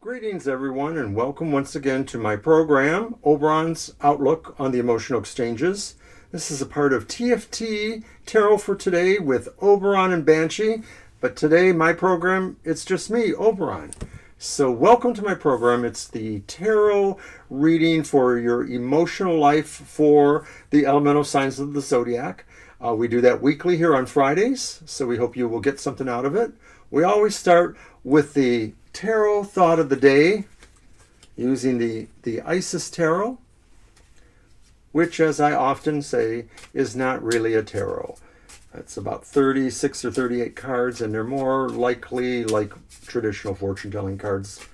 Greetings, everyone, and welcome once again to my program, Oberon's Outlook on the Emotional Exchanges. This is a part of TFT, Tarot for Today, with Oberon and Banshee. But today, my program, it's just me, Oberon. So welcome to my program. It's the tarot reading for your emotional life for the elemental signs of the Zodiac. We do that weekly here on Fridays, so we hope you will get something out of it. We always start with the tarot thought of the day using the Isis tarot, which, as I often say, is not really a tarot. It's about 36 or 38 cards, and they're more likely like traditional fortune-telling cards.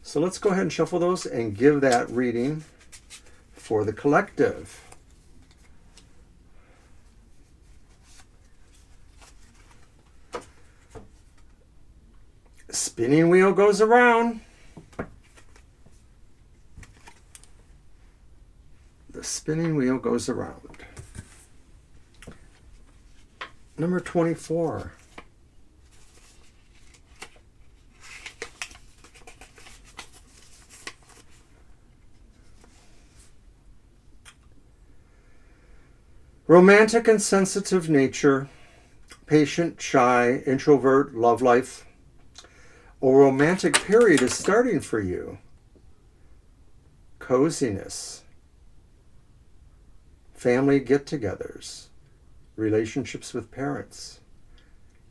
So let's go ahead and shuffle those and give that reading for the collective. Spinning wheel goes around. The spinning wheel goes around. Number 24. Romantic and sensitive nature, patient, shy, introvert, love life. A romantic period is starting for you. Coziness, family get-togethers, relationships with parents.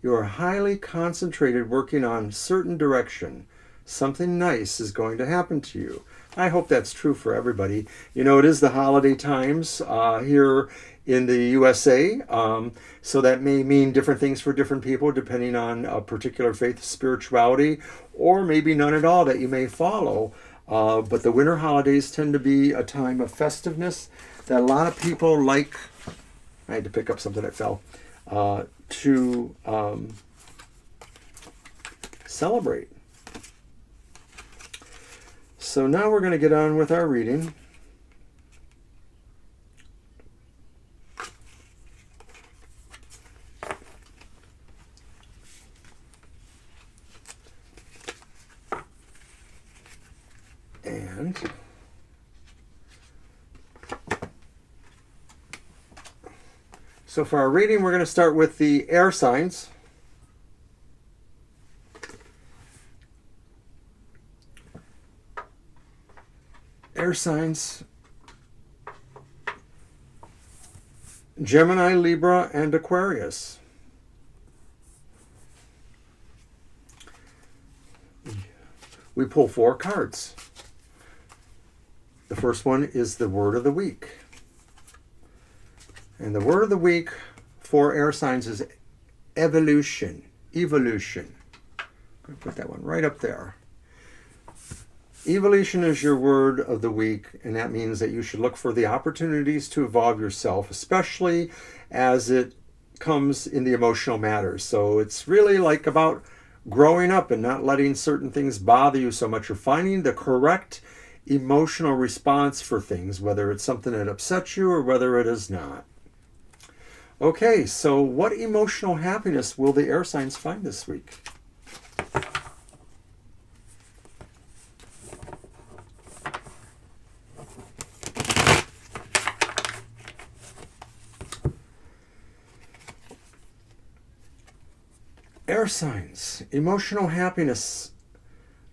You are highly concentrated working on certain direction. Something nice is going to happen to you. I hope that's true for everybody. You know, it is the holiday times here in the USA, so that may mean different things for different people depending on a particular faith, spirituality, or maybe none at all that you may follow. But the winter holidays tend to be a time of festiveness that a lot of people like. I had to pick up something that fell. To celebrate. So now we're going to get on with our reading. And so for our reading, we're going to start with the air signs. Air signs: Gemini, Libra, and Aquarius. We pull 4 cards. The first one is the word of the week. And the word of the week for air signs is evolution. Evolution. I'm going to put that one right up there. Evolution is your word of the week, and that means that you should look for the opportunities to evolve yourself, especially as it comes in the emotional matters. So it's really like about growing up and not letting certain things bother you so much. You're finding the correct emotional response for things, whether it's something that upsets you or whether it is not. Okay, so what emotional happiness will the air signs find this week? Air signs, emotional happiness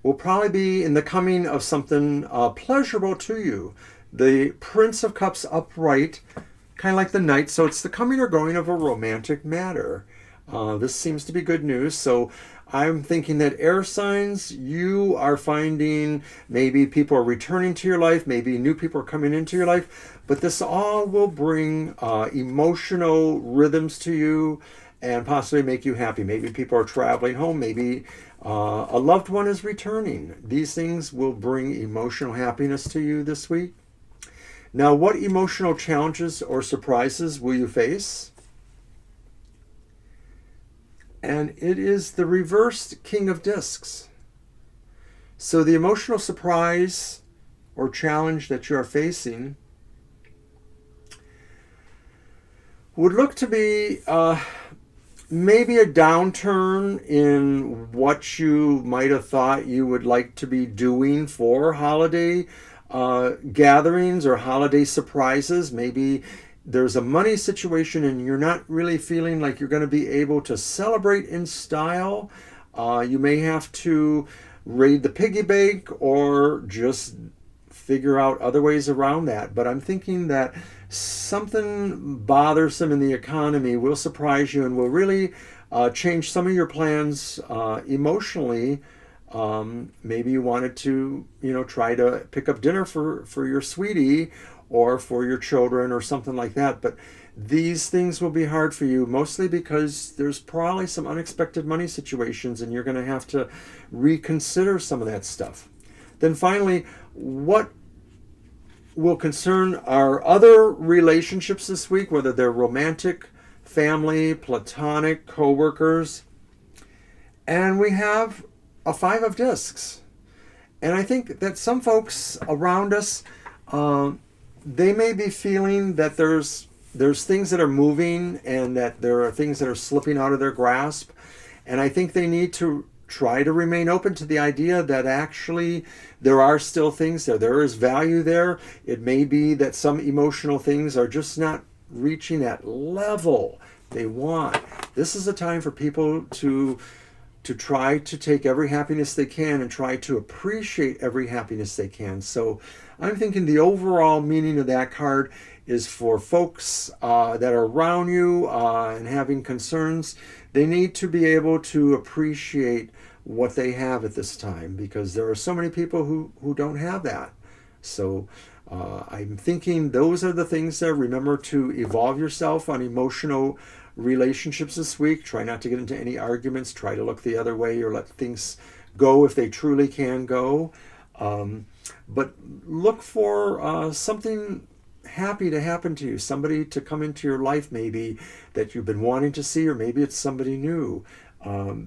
will probably be in the coming of something pleasurable to you. The Prince of Cups upright, kind of like the Knight, so it's the coming or going of a romantic matter. This seems to be good news. So I'm thinking that air signs, you are finding maybe people are returning to your life, maybe new people are coming into your life, but this all will bring emotional rhythms to you and possibly make you happy. Maybe people are traveling home, maybe a loved one is returning. These things will bring emotional happiness to you this week. Now, what emotional challenges or surprises will you face? And it is the reversed King of Discs. So the emotional surprise or challenge that you are facing would look to be maybe a downturn in what you might have thought you would like to be doing for holiday gatherings or holiday surprises. Maybe there's a money situation and you're not really feeling like you're going to be able to celebrate in style. You may have to raid the piggy bank or just figure out other ways around that. But I'm thinking that something bothersome in the economy will surprise you and will really change some of your plans emotionally. Maybe you wanted to, try to pick up dinner for your sweetie or for your children or something like that. But these things will be hard for you, mostly because there's probably some unexpected money situations and you're going to have to reconsider some of that stuff. Then finally, what will concern our other relationships this week, whether they're romantic, family, platonic, co-workers. And we have a 5 of discs. And I think that some folks around us, they may be feeling that there's things that are moving and that there are things that are slipping out of their grasp. And I think they need to try to remain open to the idea that actually there are still things there. There is value there. It may be that some emotional things are just not reaching that level they want. This is a time for people to try to take every happiness they can and try to appreciate every happiness they can. So I'm thinking the overall meaning of that card is for folks that are around you and having concerns. They need to be able to appreciate what they have at this time, because there are so many people who don't have that. So I'm thinking those are the things there. Remember to evolve yourself on emotional relationships this week. Try not to get into any arguments. Try to look the other way or let things go if they truly can go. But look for something happy to happen to you, somebody to come into your life maybe that you've been wanting to see, or maybe it's somebody new.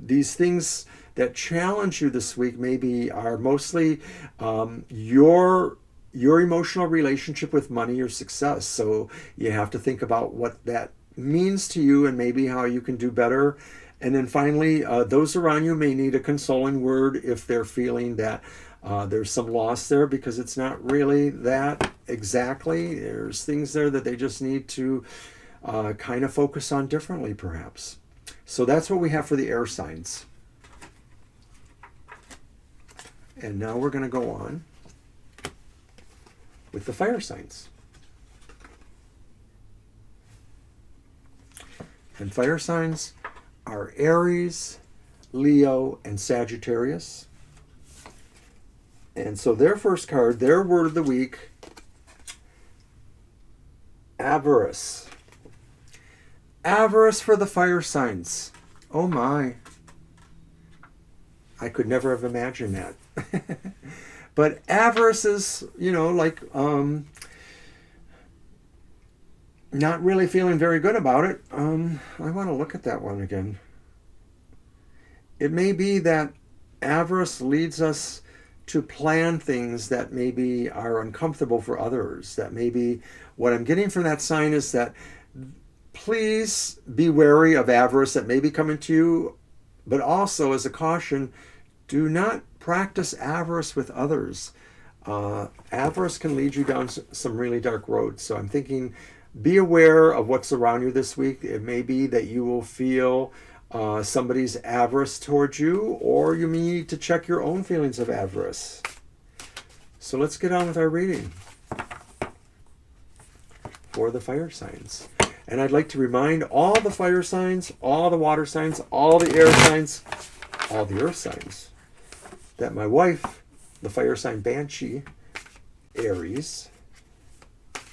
These things that challenge you this week maybe are mostly your emotional relationship with money or success. So you have to think about what that means to you and maybe how you can do better. And then finally, those around you may need a consoling word if they're feeling that there's some loss there, because it's not really that exactly. There's things there that they just need to kind of focus on differently, perhaps. So that's what we have for the air signs. And now we're going to go on with the fire signs. And fire signs are Aries, Leo, and Sagittarius. And so their first card, their word of the week, avarice. Avarice for the fire signs. Oh my. I could never have imagined that. But avarice is, like not really feeling very good about it. I want to look at that one again. It may be that avarice leads us to plan things that maybe are uncomfortable for others. That maybe what I'm getting from that sign is that please be wary of avarice that may be coming to you, but also as a caution, do not practice avarice with others. Avarice can lead you down some really dark roads. So I'm thinking, be aware of what's around you this week. It may be that you will feel somebody's avarice towards you, or you may need to check your own feelings of avarice. So let's get on with our reading for the fire signs. And I'd like to remind all the fire signs, all the water signs, all the air signs, all the earth signs, that my wife, the fire sign Banshee, Aries,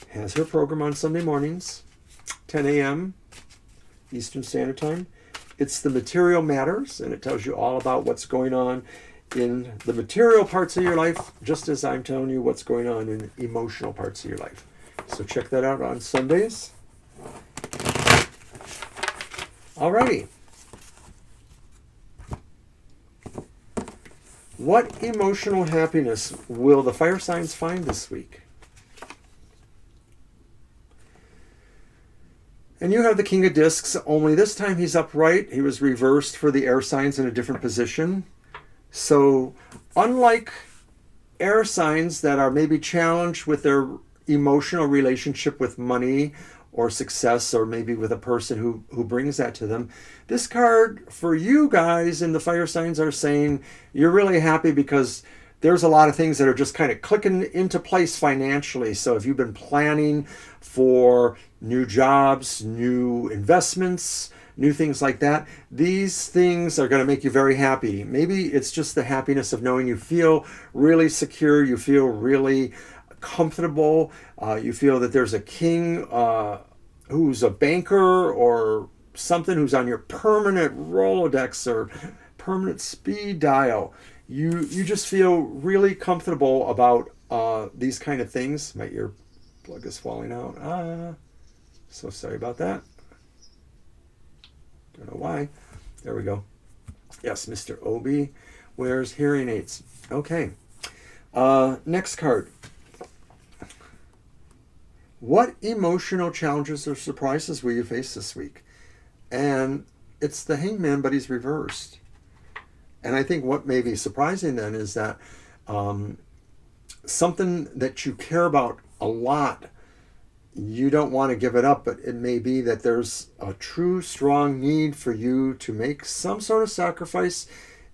has her program on Sunday mornings, 10 a.m. Eastern Standard Time. It's The Material Matters, and it tells you all about what's going on in the material parts of your life, just as I'm telling you what's going on in emotional parts of your life. So check that out on Sundays. Alrighty. What emotional happiness will the fire signs find this week? And you have the King of Discs, only this time he's upright. He was reversed for the air signs in a different position. So unlike air signs that are maybe challenged with their emotional relationship with money or success, or maybe with a person who brings that to them, this card for you guys in the fire signs are saying you're really happy because there's a lot of things that are just kind of clicking into place financially. So if you've been planning for new jobs, new investments, new things like that, these things are going to make you very happy. Maybe it's just the happiness of knowing you feel really secure, you feel really comfortable, you feel that there's a king who's a banker or something who's on your permanent Rolodex or permanent speed dial. You just feel really comfortable about these kind of things. My ear plug is falling out. So sorry about that. Don't know why. There we go. Yes, Mr. Obi wears hearing aids. Okay. Next card. What emotional challenges or surprises will you face this week? And it's the Hangman, but he's reversed. And I think what may be surprising then is that something that you care about a lot, you don't want to give it up, but it may be that there's a true, strong need for you to make some sort of sacrifice.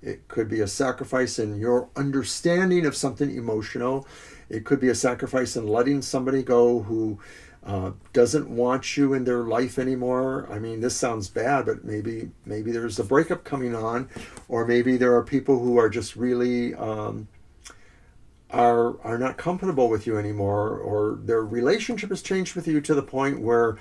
It could be a sacrifice in your understanding of something emotional. It could be a sacrifice in letting somebody go who doesn't want you in their life anymore. I mean, this sounds bad, but maybe there's a breakup coming on, or maybe there are people who are just really are not comfortable with you anymore, or their relationship has changed with you to the point where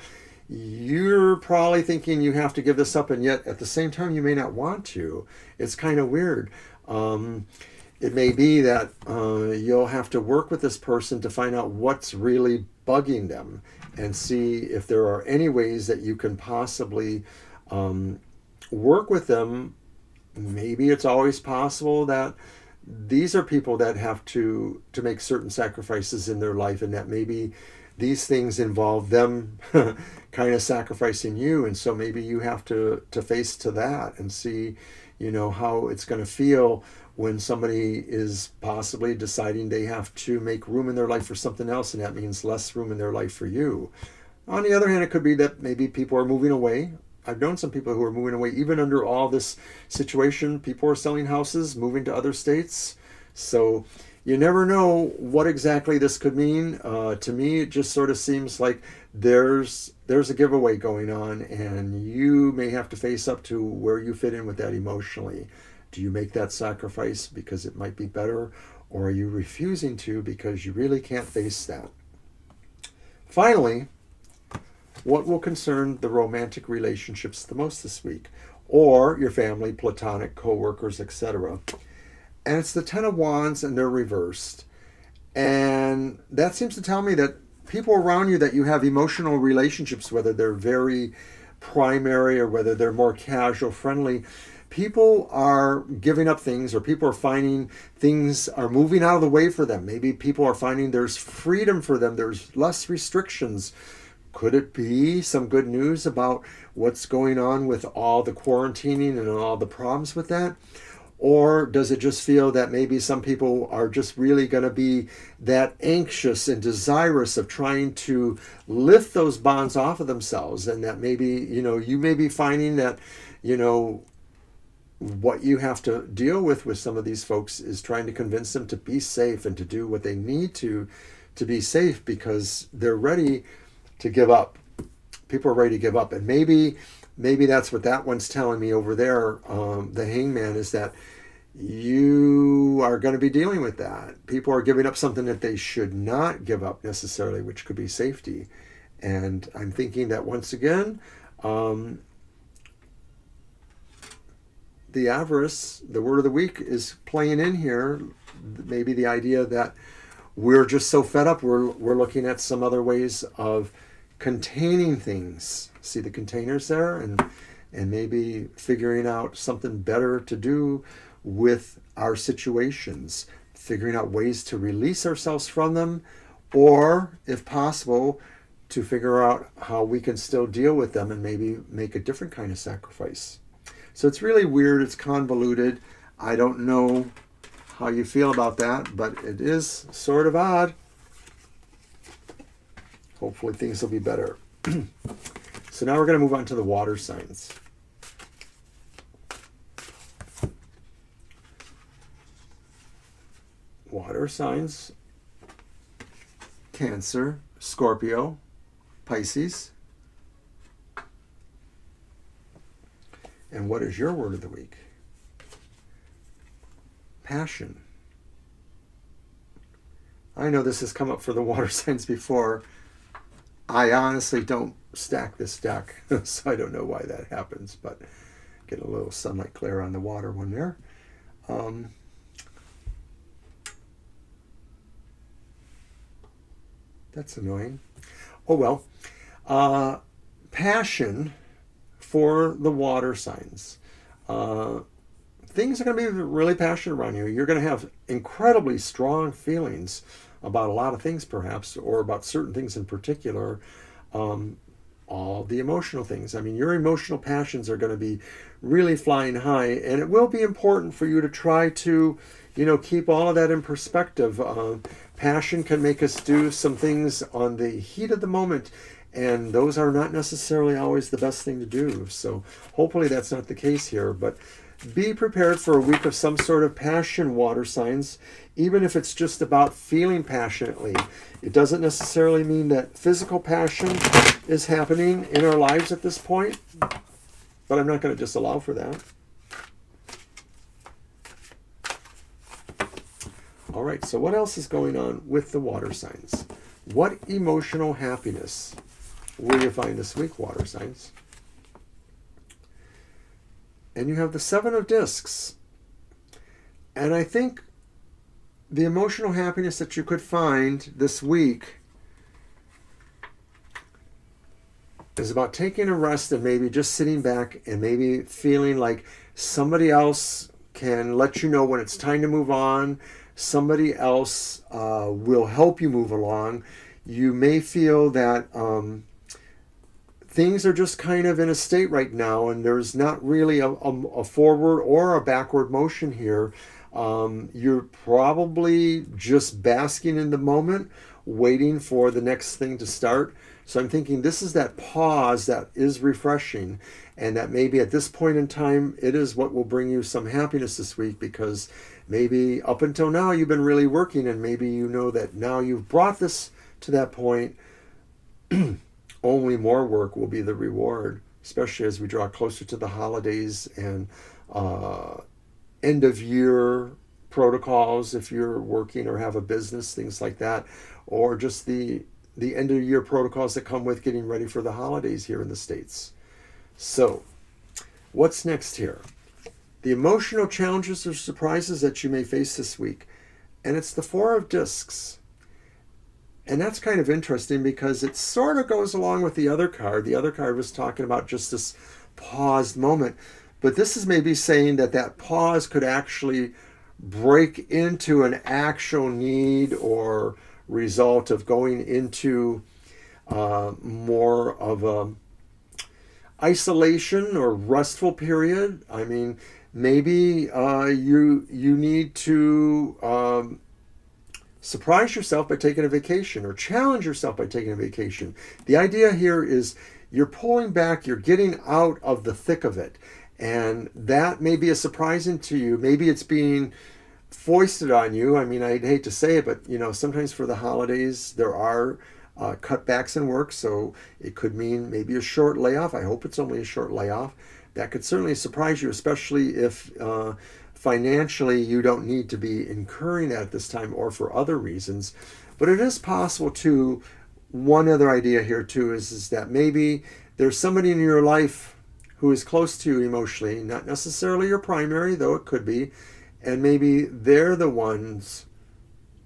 you're probably thinking you have to give this up, and yet at the same time you may not want to. It's kind of weird. It may be that you'll have to work with this person to find out what's really bugging them and see if there are any ways that you can possibly work with them. Maybe it's always possible that these are people that have to make certain sacrifices in their life, and that maybe these things involve them kind of sacrificing you, and so maybe you have to face to that and see, how it's going to feel when somebody is possibly deciding they have to make room in their life for something else, and that means less room in their life for you. On the other hand, it could be that maybe people are moving away. I've known some people who are moving away. Even under all this situation, people are selling houses, moving to other states. So you never know what exactly this could mean. To me, it just sort of seems like there's a giveaway going on, and you may have to face up to where you fit in with that emotionally. Do you make that sacrifice because it might be better, or are you refusing to because you really can't face that? Finally, what will concern the romantic relationships the most this week, or your family, platonic, co-workers, etc.? And it's the Ten of Wands, and they're reversed. And that seems to tell me that people around you that you have emotional relationships, whether they're very primary or whether they're more casual, friendly, people are giving up things, or people are finding things are moving out of the way for them. Maybe people are finding there's freedom for them. There's less restrictions. Could it be some good news about what's going on with all the quarantining and all the problems with that? Or does it just feel that maybe some people are just really going to be that anxious and desirous of trying to lift those bonds off of themselves, and that maybe, you may be finding that, what you have to deal with some of these folks is trying to convince them to be safe and to do what they need to be safe, because they're ready to give up. People are ready to give up. And maybe that's what that one's telling me over there, the Hangman, is that you are going to be dealing with that. People are giving up something that they should not give up necessarily, which could be safety. And I'm thinking that once again, the avarice, the word of the week, is playing in here. Maybe the idea that we're just so fed up, we're looking at some other ways of containing things. See the containers there? And maybe figuring out something better to do with our situations, figuring out ways to release ourselves from them, or, if possible, to figure out how we can still deal with them and maybe make a different kind of sacrifice. So it's really weird. It's convoluted. I don't know how you feel about that, but it is sort of odd. Hopefully things will be better. So now we're going to move on to the water signs. Water signs: Cancer, Scorpio, Pisces. And what is your word of the week? Passion. I know this has come up for the water signs before. I honestly don't stack this deck, so I don't know why that happens, but get a little sunlight glare on the water one there. That's annoying. Oh well. Passion for the water signs. Things are going to be really passionate around you. You're going to have incredibly strong feelings about a lot of things, perhaps, or about certain things in particular. All the emotional things. I mean, your emotional passions are going to be really flying high, and it will be important for you to try to, keep all of that in perspective. Passion can make us do some things on the heat of the moment, and those are not necessarily always the best thing to do. So hopefully that's not the case here, but be prepared for a week of some sort of passion, water signs, even if it's just about feeling passionately. It doesn't necessarily mean that physical passion is happening in our lives at this point, but I'm not going to disallow for that. All right, so what else is going on with the water signs? What emotional happiness will you find this week, water signs? And you have the Seven of Discs. And I think the emotional happiness that you could find this week is about taking a rest and maybe just sitting back and maybe feeling like somebody else can let you know when it's time to move on. Somebody else will help you move along. You may feel that things are just kind of in a state right now, and there's not really a forward or a backward motion here. You're probably just basking in the moment, waiting for the next thing to start. So I'm thinking this is that pause that is refreshing, and that maybe at this point in time, it is what will bring you some happiness this week, because maybe up until now you've been really working, and maybe you know that now you've brought this to that point. Only more work will be the reward, especially as we draw closer to the holidays and end of year protocols if you're working or have a business, things like that, or just the end of year protocols that come with getting ready for the holidays here in the States. So what's next here? The emotional challenges or surprises that you may face this week. And it's the Four of Discs. And that's kind of interesting because it sort of goes along with the other card. The other card was talking about just this paused moment. But this is maybe saying that pause could actually break into an actual need or result of going into more of a isolation or restful period. I mean, maybe you need to surprise yourself by taking a vacation, or challenge yourself by taking a vacation. The idea here is you're pulling back, you're getting out of the thick of it. And that may be surprising to you. Maybe it's being foisted on you. I mean, I'd hate to say it, but sometimes for the holidays there are cutbacks in work, so it could mean maybe a short layoff. I hope it's only a short layoff. That could certainly surprise you, especially if financially you don't need to be incurring that at this time, or for other reasons. But it is possible too. One other idea here too is that maybe there's somebody in your life who is close to you emotionally, not necessarily your primary, though it could be, and maybe they're the ones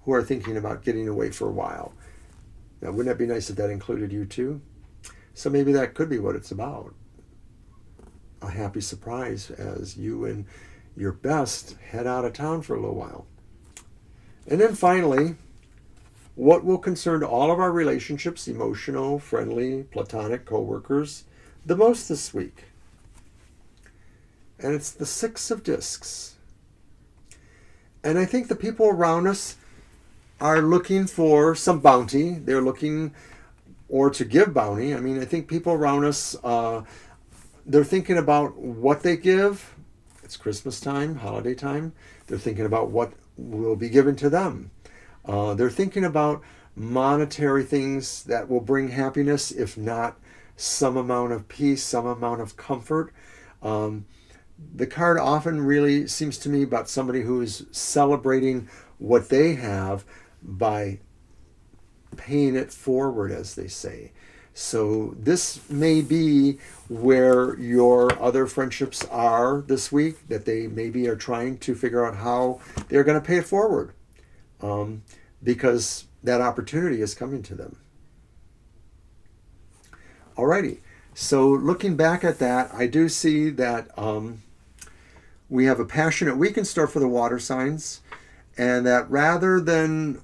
who are thinking about getting away for a while. Now, wouldn't that be nice if that included you too? So maybe that could be what it's about. A happy surprise as you and your best head out of town for a little while. And then finally, what will concern all of our relationships, emotional, friendly, platonic, co-workers, the most this week. And it's the Six of Discs. And I think the people around us are looking for some bounty. They're looking, or to give bounty. I mean, I think people around us, they're thinking about what they give. It's Christmas time, holiday time. They're thinking about what will be given to them. They're thinking about monetary things that will bring happiness, if not some amount of peace, some amount of comfort. The card often really seems to me about somebody who is celebrating what they have by paying it forward, as they say. So this may be where your other friendships are this week, that they maybe are trying to figure out how they're going to pay it forward, because that opportunity is coming to them. Alrighty, so looking back at that, I do see that we have a passionate week in store for the water signs, and that rather than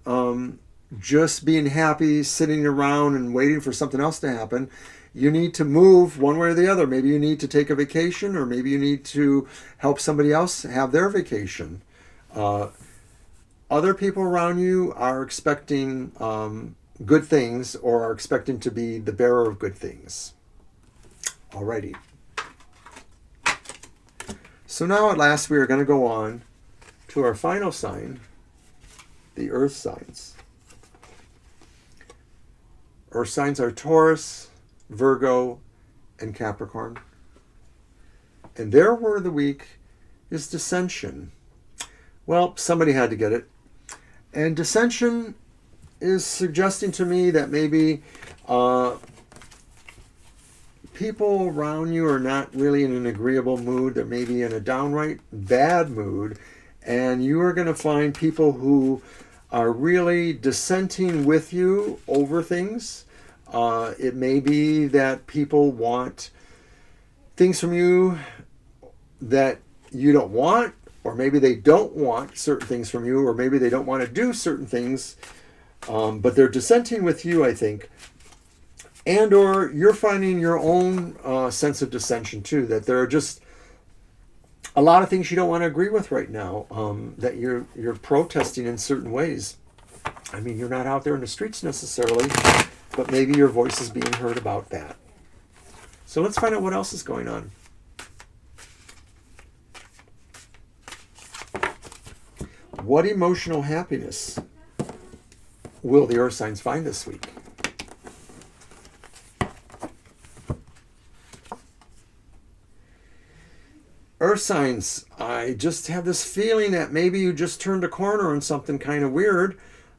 just being happy, sitting around and waiting for something else to happen, you need to move one way or the other. Maybe you need to take a vacation, or maybe you need to help somebody else have their vacation. Other people around you are expecting good things, or are expecting to be the bearer of good things. Alrighty. So now at last we are going to go on to our final sign, the earth signs. Earth signs are Taurus, Virgo, and Capricorn. And their word of the week is dissension. Well, somebody had to get it. And dissension is suggesting to me that maybe people around you are not really in an agreeable mood. They're maybe in a downright bad mood. And you are going to find people who are really dissenting with you over things. It may be that people want things from you that you don't want, or maybe they don't want certain things from you, or maybe they don't want to do certain things, but they're dissenting with you, I think. And or you're finding your own sense of dissension too, that there are just a lot of things you don't want to agree with right now, that you're protesting in certain ways. I mean, you're not out there in the streets necessarily, but maybe your voice is being heard about that. So let's find out what else is going on. What emotional happiness will the earth signs find this week? Earth signs, I just have this feeling that maybe you just turned a corner on something kind of weird.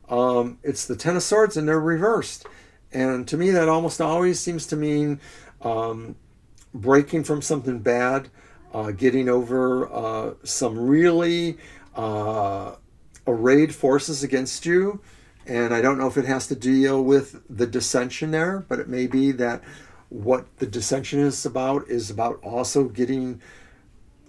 It's the Ten of Swords and they're reversed. And to me, that almost always seems to mean breaking from something bad, getting over some really arrayed forces against you. And I don't know if it has to deal with the dissension there, but it may be that what the dissension is about also getting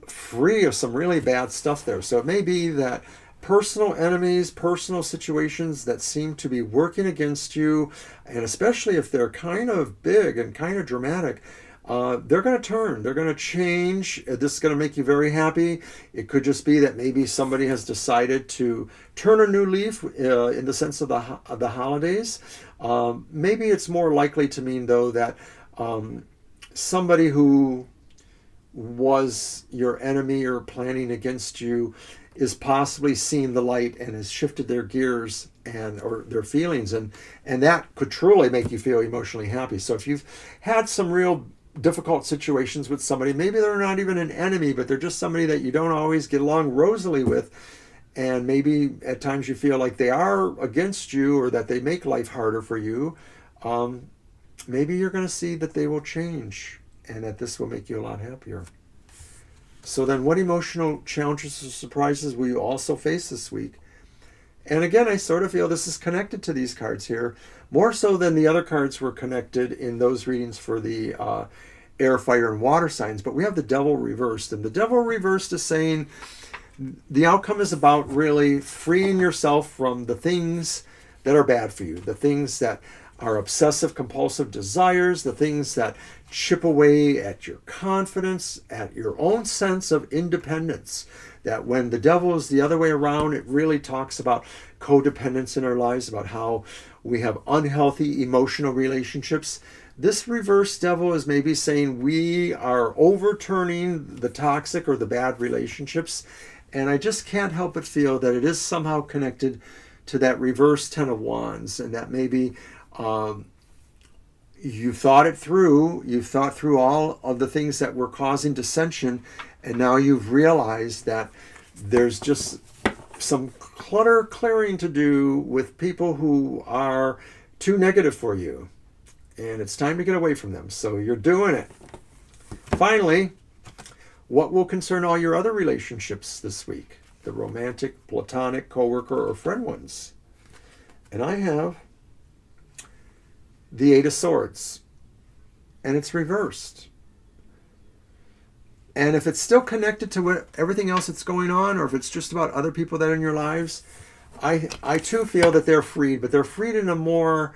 free of some really bad stuff there. So it may be that personal enemies, personal situations that seem to be working against you, and especially if they're kind of big and kind of dramatic, they're going to turn, they're going to change. This is going to make you very happy. It could just be that maybe somebody has decided to turn a new leaf in the sense of the holidays. Maybe it's more likely to mean, though, that somebody who was your enemy or planning against you is possibly seeing the light and has shifted their gears and or their feelings, and that could truly make you feel emotionally happy. So if you've had some real difficult situations with somebody, maybe they're not even an enemy, but they're just somebody that you don't always get along rosily with, and maybe at times you feel like they are against you or that they make life harder for you, maybe you're going to see that they will change and that this will make you a lot happier. So then what emotional challenges or surprises will you also face this week? And again, I sort of feel this is connected to these cards here, more so than the other cards were connected in those readings for the air, fire, and water signs. But we have the devil reversed. And the devil reversed is saying the outcome is about really freeing yourself from the things that are bad for you, the things that are obsessive compulsive desires, the things that chip away at your confidence, at your own sense of independence. That when the devil is the other way around, it really talks about codependence in our lives, about how we have unhealthy emotional relationships. This reverse devil is maybe saying we are overturning the toxic or the bad relationships. And I just can't help but feel that it is somehow connected to that reverse Ten of Wands, and that maybe you thought it through. You thought through all of the things that were causing dissension, and now you've realized that there's just some clutter clearing to do with people who are too negative for you. And it's time to get away from them. So you're doing it. Finally, what will concern all your other relationships this week? The romantic, platonic, coworker, or friend ones. And I have the Eight of Swords. And it's reversed. And if it's still connected to everything else that's going on, or if it's just about other people that are in your lives, I too feel that they're freed, but they're freed in a more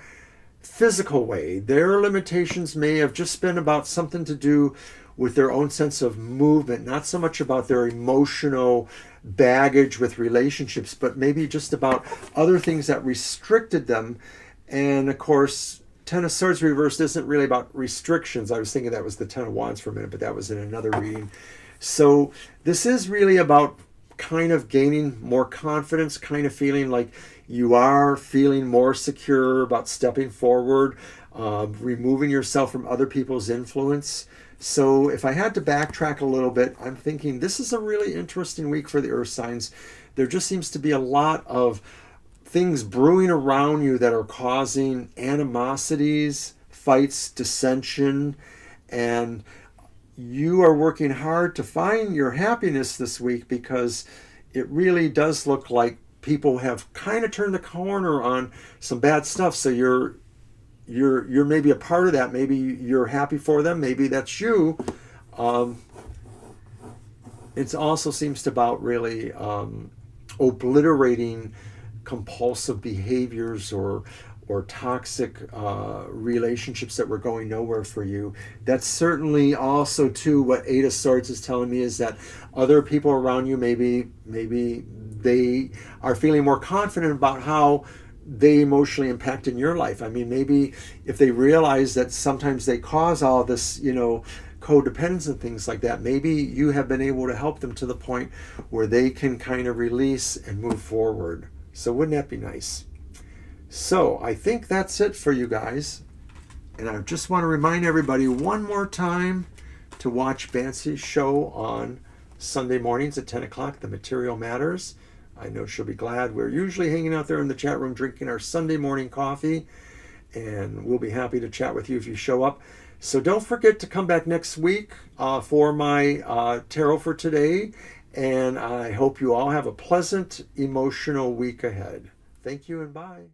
physical way. Their limitations may have just been about something to do with their own sense of movement, not so much about their emotional baggage with relationships, but maybe just about other things that restricted them. And of course, Ten of Swords reversed isn't really about restrictions. I was thinking that was the Ten of Wands for a minute, but that was in another reading. So this is really about kind of gaining more confidence, kind of feeling like you are feeling more secure about stepping forward, removing yourself from other people's influence. So if I had to backtrack a little bit, I'm thinking this is a really interesting week for the earth signs. There just seems to be a lot of things brewing around you that are causing animosities, fights, dissension, and you are working hard to find your happiness this week, because it really does look like people have kind of turned the corner on some bad stuff. So you're maybe a part of that. Maybe you're happy for them. Maybe that's you. It also seems to about really obliterating compulsive behaviors or toxic relationships that were going nowhere for you. That's certainly also too what Eight of Swords is telling me, is that other people around you, maybe they are feeling more confident about how they emotionally impact in your life. I mean, maybe if they realize that sometimes they cause all this, codependence and things like that, maybe you have been able to help them to the point where they can kind of release and move forward. So wouldn't that be nice? So I think that's it for you guys. And I just want to remind everybody one more time to watch Banshee's show on Sunday mornings at 10 o'clock, The Material Matters. I know she'll be glad. We're usually hanging out there in the chat room drinking our Sunday morning coffee, and we'll be happy to chat with you if you show up. So don't forget to come back next week for my tarot for today, and I hope you all have a pleasant emotional week ahead. Thank you and bye.